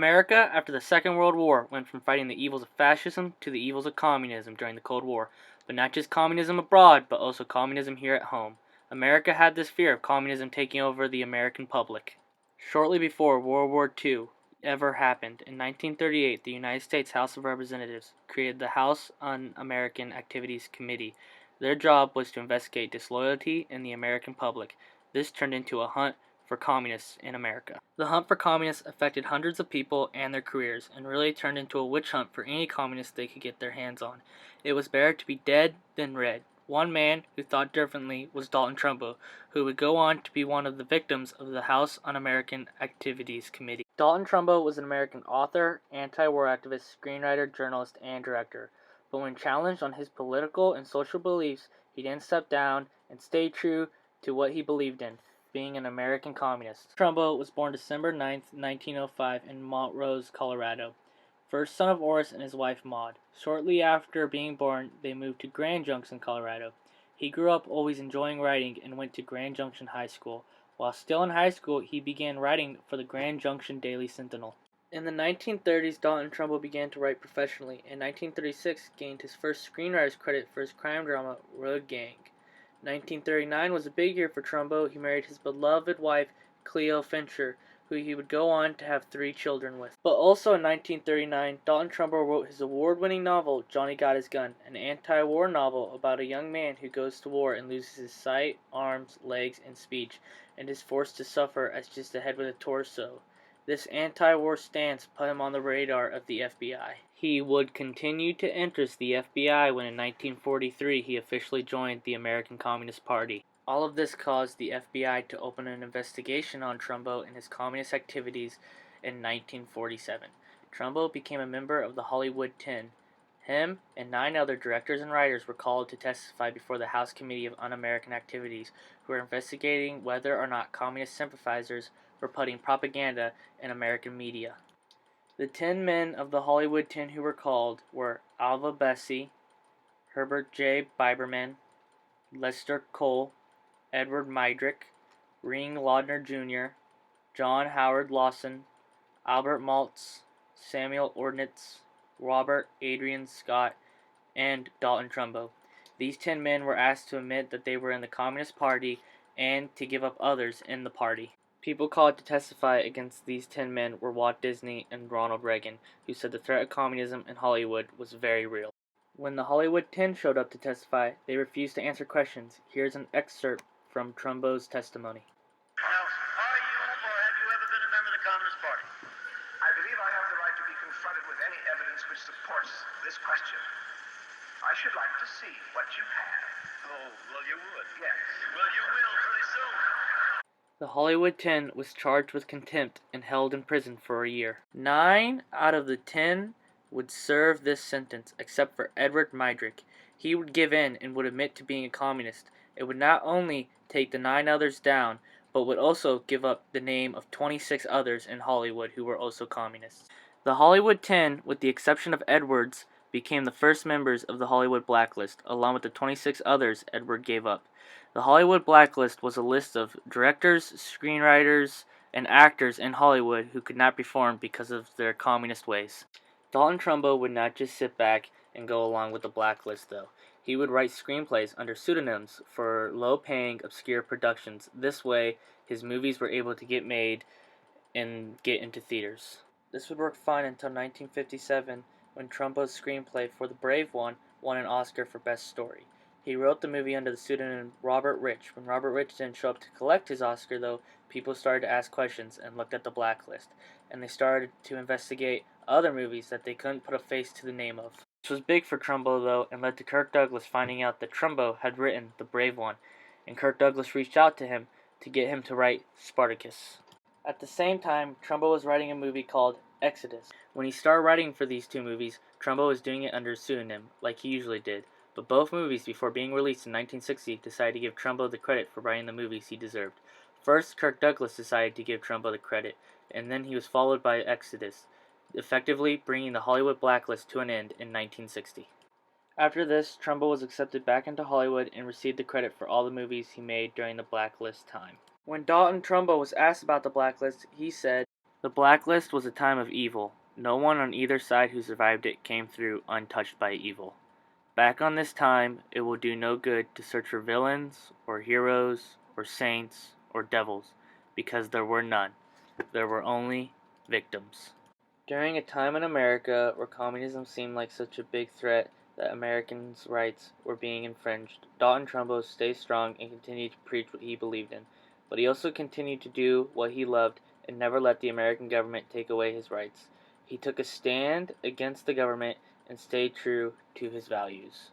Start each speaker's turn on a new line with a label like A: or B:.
A: America, after the Second World War, went from fighting the evils of fascism to the evils of communism during the Cold War. But not just communism abroad, but also communism here at home. America had this fear of communism taking over the American public. Shortly before World War II ever happened, in 1938, the United States House of Representatives created the House Un-American Activities Committee. Their job was to investigate disloyalty in the American public. This turned into a hunt for communists in America. The hunt for communists affected hundreds of people and their careers, and really turned into a witch hunt for any communist they could get their hands on. It was better to be dead than red. One man who thought differently was Dalton Trumbo, who would go on to be one of the victims of the House Un-American Activities Committee. Dalton Trumbo was an American author, anti-war activist, screenwriter, journalist, and director. But when challenged on his political and social beliefs, he didn't step down and stayed true to what he believed in, being an American communist. Trumbo was born December 9, 1905 in Montrose, Colorado. First son of Oris and his wife Maud. Shortly after being born, they moved to Grand Junction, Colorado. He grew up always enjoying writing and went to Grand Junction High School. While still in high school, he began writing for the Grand Junction Daily Sentinel. In the 1930s, Dalton Trumbo began to write professionally. In 1936, gained his first screenwriter's credit for his crime drama, Road Gang. 1939 was a big year for Trumbo. He married his beloved wife, Cleo Fincher, who he would go on to have 3 children with. But also in 1939, Dalton Trumbo wrote his award-winning novel, Johnny Got His Gun, an anti-war novel about a young man who goes to war and loses his sight, arms, legs, and speech, and is forced to suffer as just a head with a torso. This anti-war stance put him on the radar of the FBI. He would continue to interest the FBI when in 1943 he officially joined the American Communist Party. All of this caused the FBI to open an investigation on Trumbo and his communist activities in 1947. Trumbo became a member of the Hollywood 10. Him and 9 other directors and writers were called to testify before the House Committee of Un-American Activities, who were investigating whether or not communist sympathizers were putting propaganda in American media. The 10 men of the Hollywood 10 who were called were Alva Bessie, Herbert J. Biberman, Lester Cole, Edward Meidrich, Ring Laudner Jr., John Howard Lawson, Albert Maltz, Samuel Ordnitz, Robert Adrian Scott, and Dalton Trumbo. These 10 men were asked to admit that they were in the Communist Party and to give up others in the party. People called to testify against these 10 men were Walt Disney and Ronald Reagan, who said the threat of communism in Hollywood was very real. When the Hollywood 10 showed up to testify, they refused to answer questions. Here's an excerpt from Trumbo's testimony.
B: Now, are you or have you ever been a member of the Communist Party? I believe I have the right to be confronted with any evidence which supports this question. I should like to see what you have. Oh, well, you would? Yes. Well, you will pretty soon.
A: The Hollywood 10 was charged with contempt and held in prison for a year. 9 out of the 10 would serve this sentence, except for Edward Meidrich. He would give in and would admit to being a communist. It would not only take the 9 others down, but would also give up the name of 26 others in Hollywood who were also communists. The Hollywood 10, with the exception of Edwards, became the first members of the Hollywood Blacklist, along with the 26 others Edward gave up. The Hollywood Blacklist was a list of directors, screenwriters, and actors in Hollywood who could not perform because of their communist ways. Dalton Trumbo would not just sit back and go along with the blacklist, though. He would write screenplays under pseudonyms for low-paying, obscure productions. This way, his movies were able to get made and get into theaters. This would work fine until 1957, when Trumbo's screenplay for The Brave One won an Oscar for Best Story. He wrote the movie under the pseudonym Robert Rich. When Robert Rich didn't show up to collect his Oscar, though, people started to ask questions and looked at the blacklist, and they started to investigate other movies that they couldn't put a face to the name of. This was big for Trumbo, though, and led to Kirk Douglas finding out that Trumbo had written The Brave One, and Kirk Douglas reached out to him to get him to write Spartacus. At the same time, Trumbo was writing a movie called Exodus. When he started writing for these 2 movies, Trumbo was doing it under a pseudonym, like he usually did. But both movies, before being released in 1960, decided to give Trumbo the credit for writing the movies he deserved. First, Kirk Douglas decided to give Trumbo the credit, and then he was followed by Exodus, effectively bringing the Hollywood Blacklist to an end in 1960. After this, Trumbo was accepted back into Hollywood and received the credit for all the movies he made during the Blacklist time. When Dalton Trumbo was asked about the Blacklist, he said, The blacklist was a time of evil. No one on either side who survived it came through untouched by evil. Back on this time, it will do no good to search for villains, or heroes, or saints, or devils, because there were none. There were only victims. During a time in America where communism seemed like such a big threat that Americans' rights were being infringed, Dalton Trumbo stayed strong and continued to preach what he believed in. But he also continued to do what he loved and never let the American government take away his rights. He took a stand against the government and stayed true to his values.